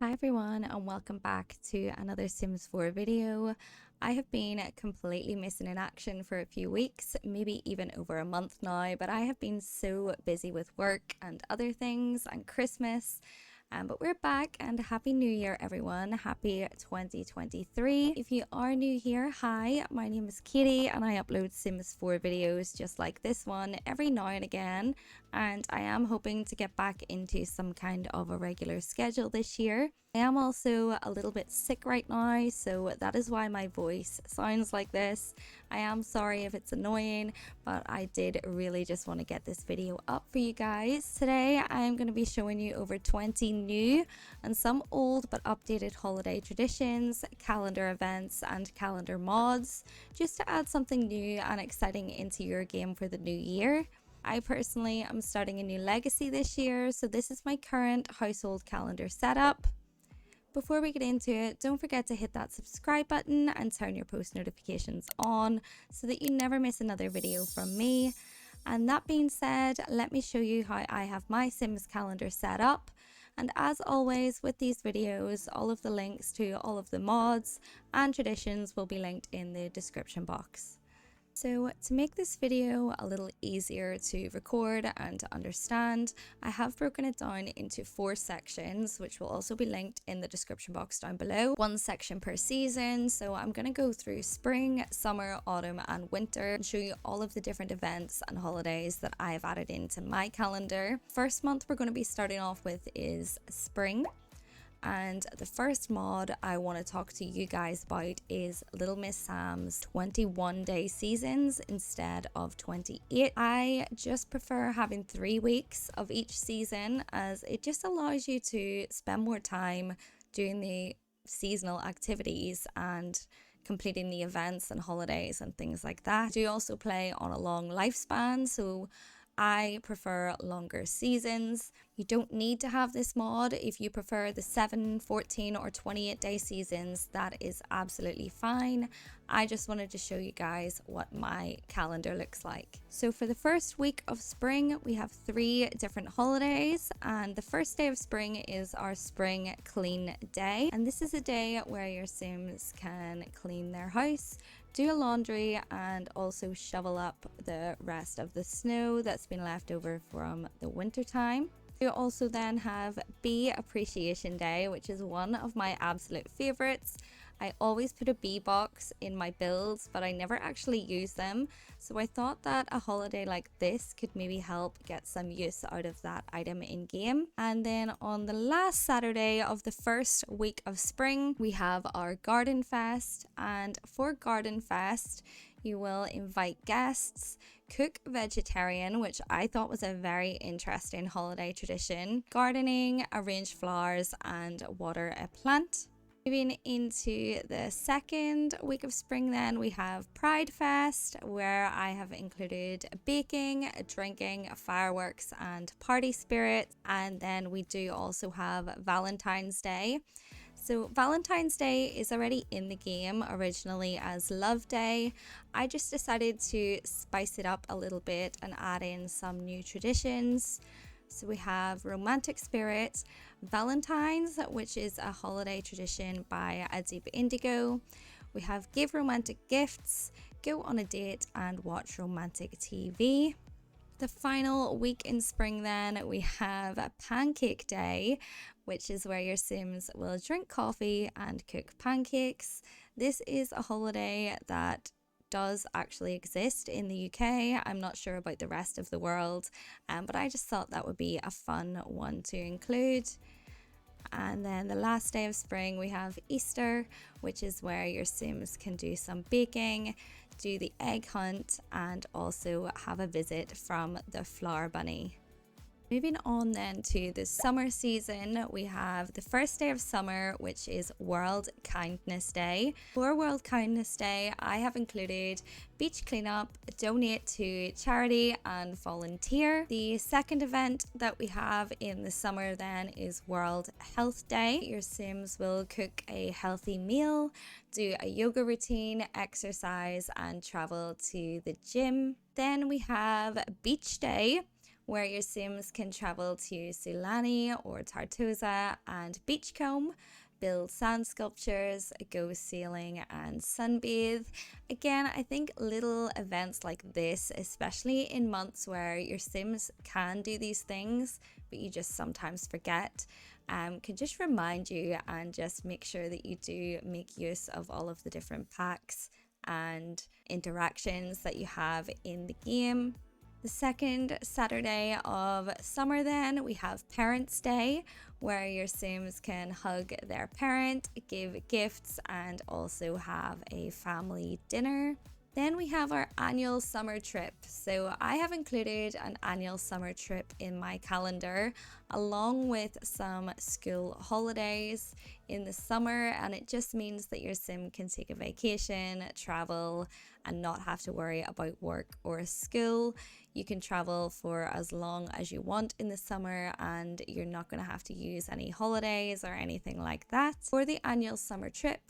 Hi everyone and welcome back to another Sims 4 video. I have been completely missing in action for a few weeks, maybe even over a month now, but I have been so busy with work and other things and Christmas. But we're back and Happy New Year everyone. Happy 2023. If you are new here, hi, my name is Katie and I upload Sims 4 videos just like this one every now and again. And I am hoping to get back into some kind of a regular schedule this year. I am also a little bit sick right now, so that is why my voice sounds like this. I am sorry if it's annoying, but I did really just want to get this video up for you guys. Today I am going to be showing you over 20 new and some old but updated holiday traditions, calendar events and calendar mods, just to add something new and exciting into your game for the new year. I personally am starting a new legacy this year, so this is my current household calendar setup. Before we get into it, don't forget to hit that subscribe button and turn your post notifications on so that you never miss another video from me. And that being said, let me show you how I have my Sims calendar set up. And as always with these videos, all of the links to all of the mods and traditions will be linked in the description box. So to make this video a little easier to record and to understand, I have broken it down into 4 sections, which will also be linked in the description box down below. 1 section per season, so I'm going to go through spring, summer, autumn and winter and show you all of the different events and holidays that I have added into my calendar. First month we're going to be starting off with is spring. And the first mod I want to talk to you guys about is Little Miss Sam's 21-day seasons instead of 28. I just prefer having 3 weeks of each season as it just allows you to spend more time doing the seasonal activities and completing the events and holidays and things like that. I do also play on a long lifespan, so I prefer longer seasons. You don't need to have this mod if you prefer the 7, 14 or 28 day seasons. That is absolutely fine. I just wanted to show you guys what my calendar looks like. So for the first week of spring, we have 3 different holidays, and the first day of spring is our spring clean day. And this is a day where your Sims can clean their house, do laundry and also shovel up the rest of the snow that's been left over from the winter time. We also then have Bee Appreciation Day, which is one of my absolute favorites. I always put a bee box in my builds, but I never actually use them. So I thought that a holiday like this could maybe help get some use out of that item in game. And then on the last Saturday of the first week of spring, we have our Garden Fest. And for Garden Fest, you will invite guests, cook vegetarian, which I thought was a very interesting holiday tradition, gardening, arrange flowers and water a plant. Moving into the second week of spring then, we have Pride Fest, where I have included baking, drinking, fireworks and party spirit. And then we do also have Valentine's Day. So Valentine's Day is already in the game originally as Love Day. I just decided to spice it up a little bit and add in some new traditions. So we have Romantic Spirit, Valentine's, which is a holiday tradition by Deep Indigo. We have Give Romantic Gifts, Go on a Date and Watch Romantic TV. The final week in spring then, we have a Pancake Day, which is where your Sims will drink coffee and cook pancakes. This is a holiday that does actually exist in the UK. I'm not sure about the rest of the world, but I just thought that would be a fun one to include. And then the last day of spring, we have Easter, which is where your Sims can do some baking, do the egg hunt, and also have a visit from the Flower Bunny. Moving on then to the summer season, we have the first day of summer, which is World Kindness Day. For World Kindness Day, I have included beach cleanup, donate to charity and volunteer. The second event that we have in the summer then is World Health Day. Your Sims will cook a healthy meal, do a yoga routine, exercise and travel to the gym. Then we have Beach Day, where your Sims can travel to Sulani or Tartosa and Beachcombe, build sand sculptures, go sailing and sunbathe. Again, I think little events like this, especially in months where your Sims can do these things, but you just sometimes forget, can just remind you and just make sure that you do make use of all of the different packs and interactions that you have in the game. The second Saturday of summer then, we have Parents' Day, where your Sims can hug their parent, give gifts, and also have a family dinner. Then we have our annual summer trip. So I have included an annual summer trip in my calendar along with some school holidays in the summer, and it just means that your Sim can take a vacation, travel, and not have to worry about work or school. You can travel for as long as you want in the summer and you're not going to have to use any holidays or anything like that. For the annual summer trip,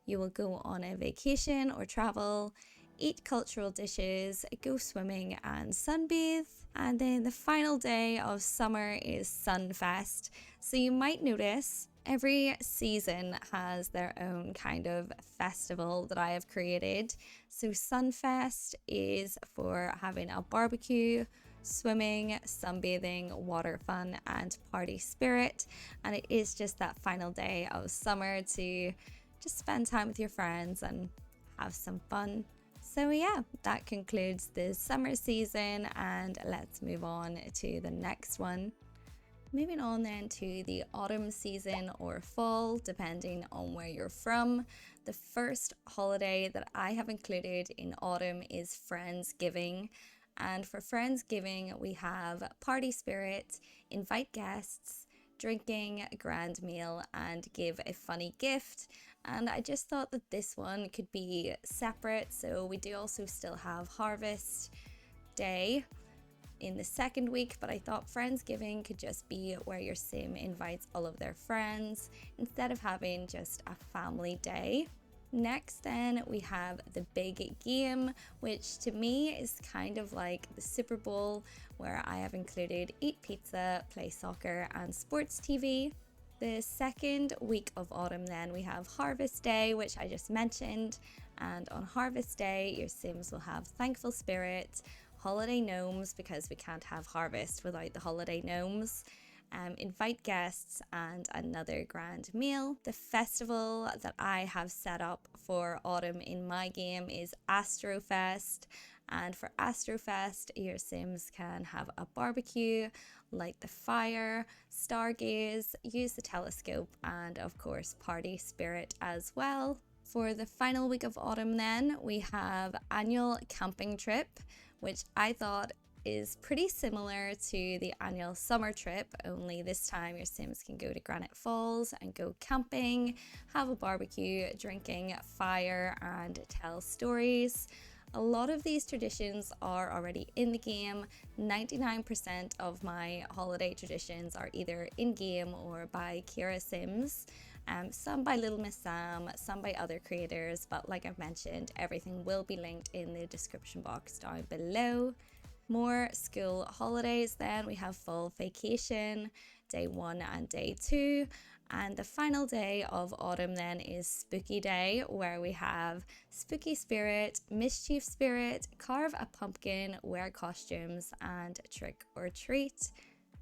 you will go on a vacation or travel, eat cultural dishes, go swimming and sunbathe. And then the final day of summer is Sunfest. So you might notice every season has their own kind of festival that I have created. So Sunfest is for having a barbecue, swimming, sunbathing, water fun, and party spirit. And it is just that final day of summer to just spend time with your friends and have some fun. So yeah, that concludes the summer season, and let's move on to the next one. Moving on then to the autumn season or fall, depending on where you're from. The first holiday that I have included in autumn is Friendsgiving. And for Friendsgiving, we have party spirit, invite guests, drinking, a grand meal, and give a funny gift. And I just thought that this one could be separate. So we do also still have Harvest Day in the second week, but I thought Friendsgiving could just be where your Sim invites all of their friends instead of having just a family day. Next then we have the big game, which to me is kind of like the Super Bowl, where I have included eat pizza, play soccer and sports TV. The second week of autumn then we have Harvest Day, which I just mentioned, and on Harvest Day your Sims will have Thankful Spirit, holiday gnomes, because we can't have harvest without the holiday gnomes, invite guests and another grand meal. The festival that I have set up for autumn in my game is Astrofest, and for Astrofest your Sims can have a barbecue, light the fire, stargaze, use the telescope, and of course party spirit as well. For the final week of autumn then we have annual camping trip, which I thought is pretty similar to the annual summer trip, only this time your Sims can go to Granite Falls and go camping, have a barbecue, drinking, fire, and tell stories. A lot of these traditions are already in the game. 99% of my holiday traditions are either in-game or by Kira Sims. Some by Little Miss Sam, some by other creators, but like I've mentioned, everything will be linked in the description box down below. More school holidays then, we have fall vacation, day 1 and day 2. And the final day of autumn then is Spooky Day, where we have Spooky Spirit, Mischief Spirit, carve a pumpkin, wear costumes, and trick or treat.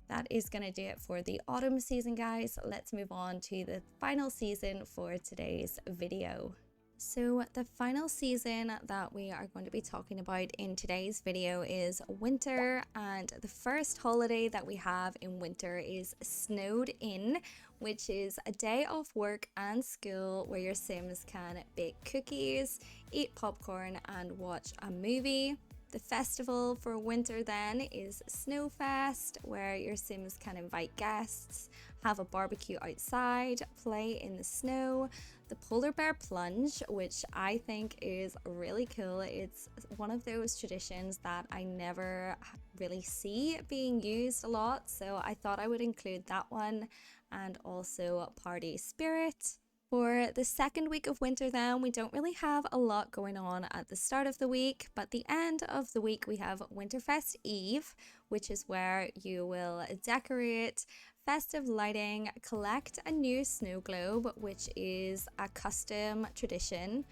That is going to do it for the autumn season, guys. Let's move on to the final season for today's video. So the final season that we are going to be talking about in today's video is winter, and the first holiday that we have in winter is Snowed In, which is a day off work and school where your Sims can bake cookies, eat popcorn, and watch a movie. The festival for winter then is Snowfest, where your Sims can invite guests, have a barbecue outside, play in the snow. The polar bear plunge, which I think is really cool. It's one of those traditions that I never really see being used a lot, so I thought I would include that one, and also party spirit. For the second week of winter then, we don't really have a lot going on at the start of the week, but the end of the week we have Winterfest Eve, which is where you will decorate, festive lighting, collect a new snow globe, which is a custom tradition,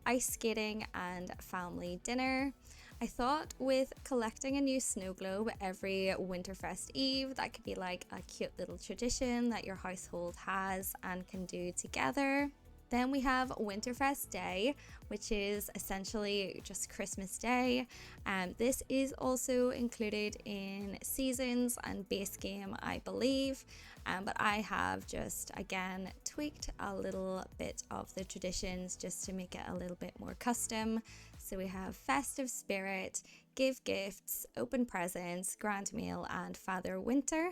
ice skating, and family dinner. I thought with collecting a new snow globe every Winterfest Eve, that could be like a cute little tradition that your household has and can do together. Then we have Winterfest Day, which is essentially just Christmas Day. This is also included in Seasons and base game, I believe. But I have just, again, tweaked a little bit of the traditions just to make it a little bit more custom. So we have Festive Spirit, Give Gifts, Open Presents, Grand Meal, and Father Winter.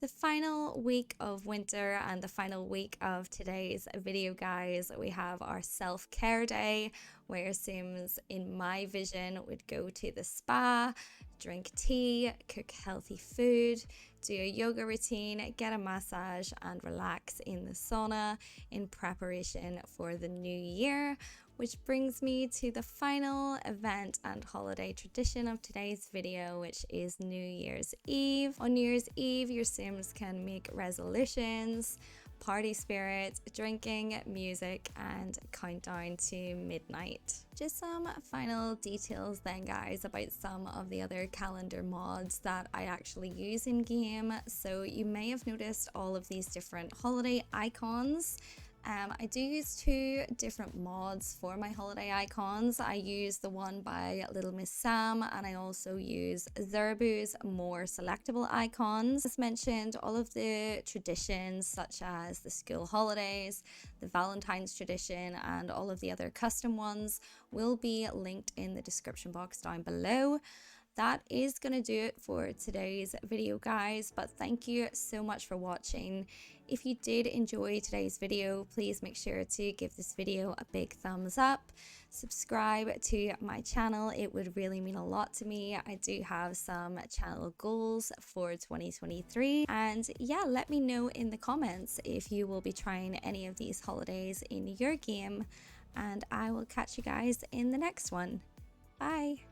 The final week of winter and the final week of today's video, guys, we have our self-care day, where Sims, in my vision, would go to the spa, drink tea, cook healthy food, do a yoga routine, get a massage, and relax in the sauna in preparation for the new year. Which brings me to the final event and holiday tradition of today's video, which is New Year's Eve. On New Year's Eve, your Sims can make resolutions, party spirit, drinking, music, and countdown to midnight. Just some final details then, guys, about some of the other calendar mods that I actually use in game. So you may have noticed all of these different holiday icons. I do use two different mods for my holiday icons. I use the one by Little Miss Sam, and I also use Zerbu's more selectable icons. As mentioned, all of the traditions such as the school holidays, the Valentine's tradition, and all of the other custom ones will be linked in the description box down below. That is going to do it for today's video, guys, but thank you so much for watching. If you did enjoy today's video, please make sure to give this video a big thumbs up. Subscribe to my channel, it would really mean a lot to me. I do have some channel goals for 2023, and yeah, let me know in the comments if you will be trying any of these holidays in your game, and I will catch you guys in the next one. Bye!